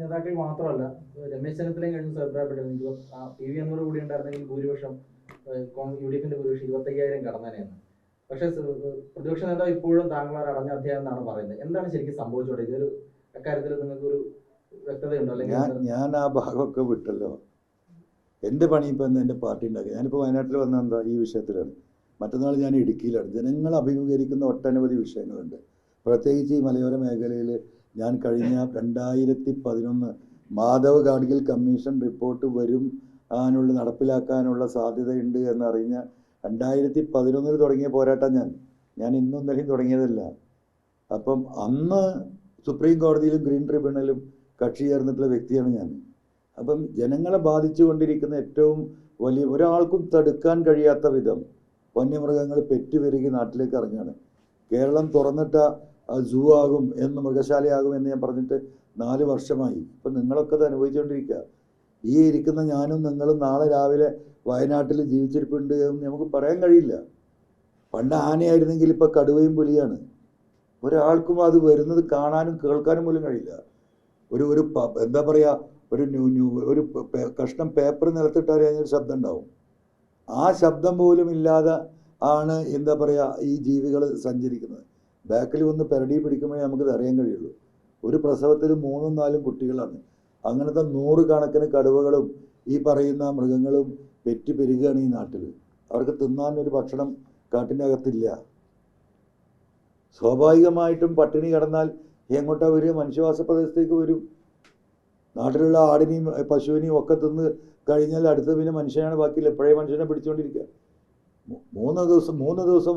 നേതാക്കൾ മാത്രമല്ല, രമേശ് ചെന്നിത്തലയും കഴിഞ്ഞ അഭിപ്രായപ്പെട്ടിരുന്നു PV അൻവർ കൂടി ഉണ്ടായിരുന്നെങ്കിൽ ഭൂരിപക്ഷം UDF ഭൂരിപക്ഷം 25,000 കടന്നനെയെന്ന്. പക്ഷേ പ്രതിപക്ഷ നേതാവ് ഇപ്പോഴും താങ്കൾ അടഞ്ഞ അധ്യായം എന്നാണ് പറയുന്നത്. എന്താണ് ശരിക്കും സംഭവിച്ചോട്ടെ? ഇതൊരു അക്കാര്യത്തിൽ നിങ്ങൾക്ക് ഒരു വ്യക്തതയുണ്ടോ? അല്ലെങ്കിൽ ഞാൻ ആ ഭാഗമൊക്കെ വിട്ടല്ലോ. എൻ്റെ പണി ഇപ്പം എന്താ എൻ്റെ പാർട്ടി ഉണ്ടാക്കുക. ഞാനിപ്പോൾ വയനാട്ടിൽ വന്ന എന്താ ഈ വിഷയത്തിലാണ്. മറ്റന്നാൾ ഞാൻ ഇടുക്കിയിലാണ്. ജനങ്ങൾ അഭിമുഖീകരിക്കുന്ന ഒട്ടനവധി വിഷയങ്ങളുണ്ട്. പ്രത്യേകിച്ച് ഈ മലയോര മേഖലയിൽ ഞാൻ കഴിഞ്ഞ 2011 മാധവ് ഗാഡ്ഗിൽ കമ്മീഷൻ റിപ്പോർട്ട് വരും നടപ്പിലാക്കാനുള്ള സാധ്യതയുണ്ട് എന്നറിഞ്ഞ 2011 തുടങ്ങിയ പോരാട്ടം ഞാൻ ഇന്നും ഇന്നലെയും തുടങ്ങിയതല്ല. അപ്പം അന്ന് സുപ്രീം കോടതിയിലും ഗ്രീൻ ട്രിബ്യൂണലും കക്ഷി ചേർന്നിട്ടുള്ള വ്യക്തിയാണ് ഞാൻ. അപ്പം ജനങ്ങളെ ബാധിച്ചു കൊണ്ടിരിക്കുന്ന ഏറ്റവും വലിയ, ഒരാൾക്കും തടുക്കാൻ കഴിയാത്ത വിധം വന്യമൃഗങ്ങൾ പെറ്റുപെരുകി നാട്ടിലേക്ക് ഇറങ്ങുകയാണ്. കേരളം തുറന്നിട്ട സൂ ആകും എന്ന്, മൃഗശാലയാകും എന്ന് ഞാൻ പറഞ്ഞിട്ട് 4 വർഷമായി. ഇപ്പം നിങ്ങളൊക്കെ അത് അനുഭവിച്ചുകൊണ്ടിരിക്കുക. ഈ ഇരിക്കുന്ന ഞാനും നിങ്ങളും നാളെ രാവിലെ വയനാട്ടിൽ ജീവിച്ചിരിപ്പുണ്ട് എന്ന് നമുക്ക് പറയാൻ കഴിയില്ല. പണ്ട് ആനയായിരുന്നെങ്കിൽ ഇപ്പോൾ കടുവയും പുലിയാണ്. ഒരാൾക്കും അത് വരുന്നത് കാണാനും കേൾക്കാനും പോലും കഴിയില്ല. ഒരു എന്താ പറയുക, ഒരു കഷ്ണം പേപ്പർ നിലത്തിട്ടാൽ അതിനൊരു ശബ്ദം ഉണ്ടാവും. ആ ശബ്ദം പോലും ഇല്ലാതെ ആണ് എന്താ പറയുക ഈ ജീവികൾ സഞ്ചരിക്കുന്നത്. ബാക്കിൽ വന്ന് പെരടി പിടിക്കുമ്പോഴേ നമുക്കത് അറിയാൻ കഴിയുള്ളൂ. ഒരു പ്രസവത്തിൽ 3ഉം 4ഉം കുട്ടികളാണ്. അങ്ങനത്തെ 100 കണക്കിന് കടുവകളും ഈ പറയുന്ന മൃഗങ്ങളും പെറ്റുപെരുകയാണ് ഈ നാട്ടിൽ. അവർക്ക് തിന്നാനൊരു ഭക്ഷണം കാട്ടിൻ്റെ അകത്തില്ല. സ്വാഭാവികമായിട്ടും പട്ടിണി കിടന്നാൽ എങ്ങോട്ടാണ് വരിക? മനുഷ്യവാസ പ്രദേശത്തേക്ക് വരും. നാട്ടിലുള്ള ആടിനെയും പശുവിനെയും ഒക്കെ തിന്ന് കഴിഞ്ഞാൽ അടുത്ത പിന്നെ മനുഷ്യനാണ് ബാക്കിയില്ല. എപ്പോഴേ മനുഷ്യനെ പിടിച്ചുകൊണ്ടിരിക്കുക. 3 ദിവസം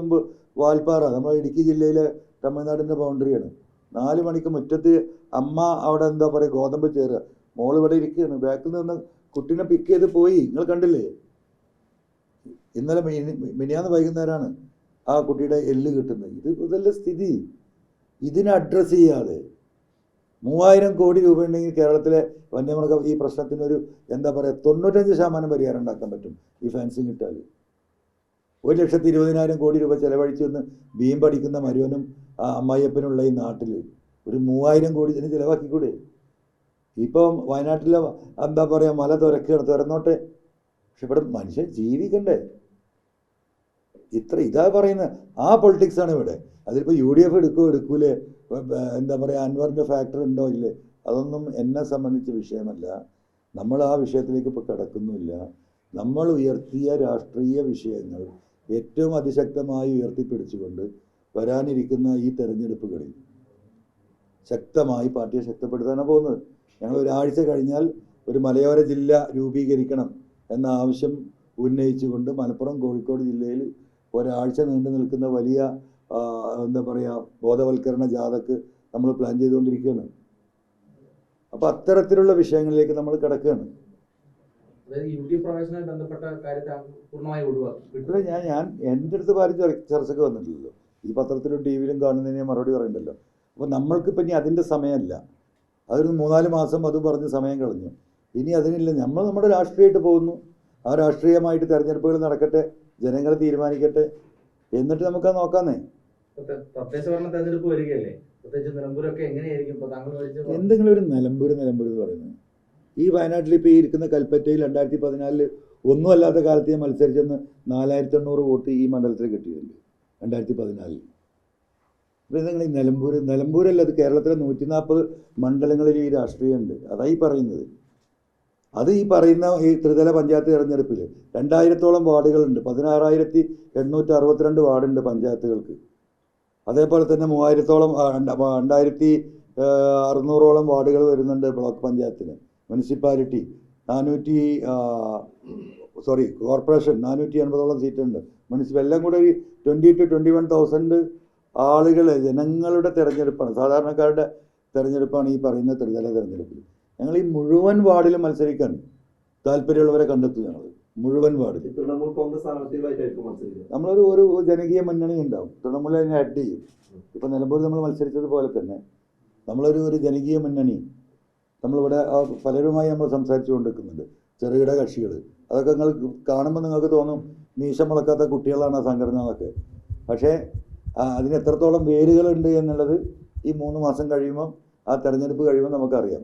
മുമ്പ് വാൽപ്പാറ, നമ്മുടെ ഇടുക്കി ജില്ലയിലെ തമിഴ്നാടിൻ്റെ ബൗണ്ടറിയാണ്. 4 മണിക്ക് മുറ്റത്ത് അമ്മ അവിടെ എന്താ പറയുക ഗോതമ്പ് ചേരുക, മോൾ ഇവിടെ ഇരിക്കുകയാണ്. ബാക്കിൽ നിന്ന് കുട്ടീനെ പിക്ക് ചെയ്ത് പോയി. നിങ്ങൾ കണ്ടില്ലേ? ഇന്നലെ മിനിയാന്ന് വൈകുന്നേരമാണ് ആ കുട്ടിയുടെ എല്ല് കിട്ടുന്നത്. ഇതല്ല സ്ഥിതി. ഇതിനെ അഡ്രസ്സ് ചെയ്യാതെ 3000 കോടി രൂപ ഉണ്ടെങ്കിൽ കേരളത്തിലെ വന്യമൃഗ ഈ പ്രശ്നത്തിനൊരു എന്താ പറയുക 95% പരിഹാരം ഉണ്ടാക്കാൻ പറ്റും. ഈ ഫാൻസിങ് ഇട്ടാൽ 1,20,000 കോടി രൂപ ചിലവഴിച്ചെന്ന് വീമ്പടിക്കുന്ന മരുവനും അമ്മായിയപ്പനുള്ള ഈ നാട്ടിൽ ഒരു 3000 കോടി ഇതിന് ചിലവാക്കിക്കൂടെ? ഇപ്പം വയനാട്ടിലെ എന്താ പറയുക മല തുറന്നോട്ടെ. പക്ഷെ ഇവിടെ മനുഷ്യൻ ജീവിക്കണ്ടേ? ഇതാ പറയുന്നത്. ആ പൊളിറ്റിക്സാണ് ഇവിടെ. അതിലിപ്പോൾ UDF എടുക്കൂലേ, എന്താ പറയുക അൻവറിൻ്റെ ഫാക്ടർ ഉണ്ടോ ഇല്ലേ, അതൊന്നും എന്നെ സംബന്ധിച്ച വിഷയമല്ല. നമ്മൾ ആ വിഷയത്തിലേക്ക് ഇപ്പോൾ കിടക്കുന്നില്ല. നമ്മൾ ഉയർത്തിയ രാഷ്ട്രീയ വിഷയങ്ങൾ ഏറ്റവും അതിശക്തമായി ഉയർത്തിപ്പിടിച്ചുകൊണ്ട് വരാനിരിക്കുന്ന ഈ തെരഞ്ഞെടുപ്പുകളിൽ ശക്തമായി പാർട്ടിയെ ശക്തിപ്പെടുത്താനാണ് പോകുന്നത്. ഞങ്ങൾ ഒരാഴ്ച കഴിഞ്ഞാൽ ഒരു മലയോര ജില്ല രൂപീകരിക്കണം എന്ന ആവശ്യം ഉന്നയിച്ചുകൊണ്ട് മലപ്പുറം കോഴിക്കോട് ജില്ലയിൽ ഒരാഴ്ച നീണ്ടു നിൽക്കുന്ന വലിയ എന്താ പറയുക ബോധവൽക്കരണ ജാഥക്ക് നമ്മൾ പ്ലാൻ ചെയ്തുകൊണ്ടിരിക്കുകയാണ്. അപ്പോൾ അത്തരത്തിലുള്ള വിഷയങ്ങളിലേക്ക് നമ്മൾ കിടക്കുകയാണ്. ഞാൻ എൻ്റെ അടുത്ത് ആരും ചർച്ചയ്ക്ക് വന്നിട്ടില്ലല്ലോ. ഈ പത്രത്തിലും TV-യിലും കാണുന്നതിന് മറുപടി പറയണ്ടല്ലോ. അപ്പോൾ നമ്മൾക്കിപ്പോൾ ഇനി അതിൻ്റെ സമയമല്ല. അതൊരു 3-4 മാസം അത് പറഞ്ഞ് സമയം കളഞ്ഞു. ഇനി അതിനില്ല. നമ്മൾ നമ്മുടെ രാഷ്ട്രീയമായിട്ട് പോകുന്നു. ആ രാഷ്ട്രീയമായിട്ട് തെരഞ്ഞെടുപ്പുകൾ നടക്കട്ടെ, ജനങ്ങൾ തീരുമാനിക്കട്ടെ, എന്നിട്ട് നമുക്കത് നോക്കാന്നേ. എന്തെങ്കിലും ഒരു നിലമ്പൂർ എന്ന് പറയുന്നത് ഈ വയനാട്ടിൽ ഇപ്പോൾ ഈ ഇരിക്കുന്ന കൽപ്പറ്റയിൽ 2014 ഒന്നുമല്ലാത്ത കാലത്ത് ഞാൻ മത്സരിച്ചെന്ന് 4800 വോട്ട് ഈ മണ്ഡലത്തിൽ കിട്ടിയിട്ടുണ്ട് 2014. അപ്പോൾ നിങ്ങൾ ഈ നിലമ്പൂരല്ല, അത് കേരളത്തിലെ 140 മണ്ഡലങ്ങളിൽ ഈ രാഷ്ട്രീയമുണ്ട്. അതായി പറയുന്നത്. അത് ഈ പറയുന്ന ഈ ത്രിതല പഞ്ചായത്ത് തിരഞ്ഞെടുപ്പിൽ 2000-ഓളം വാർഡുകളുണ്ട്. 16,862 വാർഡുണ്ട് പഞ്ചായത്തുകൾക്ക്. അതേപോലെ തന്നെ 3000-ഓളം 2600-ഓളം വാർഡുകൾ വരുന്നുണ്ട് ബ്ലോക്ക് പഞ്ചായത്തിന്. മുനിസിപ്പാലിറ്റി കോർപ്പറേഷൻ 480-ഓളം സീറ്റുണ്ട്. എല്ലാം കൂടെ 20,000 to 21,000 ആളുകൾ ജനങ്ങളുടെ തിരഞ്ഞെടുപ്പാണ്, സാധാരണക്കാരുടെ തിരഞ്ഞെടുപ്പാണ് ഈ പറയുന്ന ത്രിതല തിരഞ്ഞെടുപ്പിൽ. ഞങ്ങൾ ഈ മുഴുവൻ വാർഡിലും മത്സരിക്കാൻ താല്പര്യമുള്ളവരെ കണ്ടെത്തും. ഞങ്ങൾ മുഴുവൻ വാർഡിൽ തൃണമൂൽ കോൺഗ്രസ് സ്ഥാനാർത്ഥികളായിട്ടായിരിക്കും മത്സരിക്കുന്നത്. നമ്മളൊരു ജനകീയ മുന്നണി ഉണ്ടാവും. തൃണമൂൽ അതിനെ ആഡ് ചെയ്യും. ഇപ്പം നിലമ്പൂർ നമ്മൾ മത്സരിച്ചതുപോലെ തന്നെ നമ്മളൊരു ജനകീയ മുന്നണി നമ്മളിവിടെ പലരുമായി നമ്മൾ സംസാരിച്ചു കൊണ്ടിരിക്കുന്നുണ്ട്. ചെറുകിട കക്ഷികൾ, അതൊക്കെ നിങ്ങൾ കാണുമ്പോൾ നിങ്ങൾക്ക് തോന്നും മീശ മുളക്കാത്ത കുട്ടികളാണ് ആ സംഘടനകളൊക്കെ. പക്ഷേ അതിന് എത്രത്തോളം വേരുകളുണ്ട് എന്നുള്ളത് ഈ 3 മാസം കഴിയുമ്പം, ആ തെരഞ്ഞെടുപ്പ് കഴിയുമ്പോൾ നമുക്കറിയാം.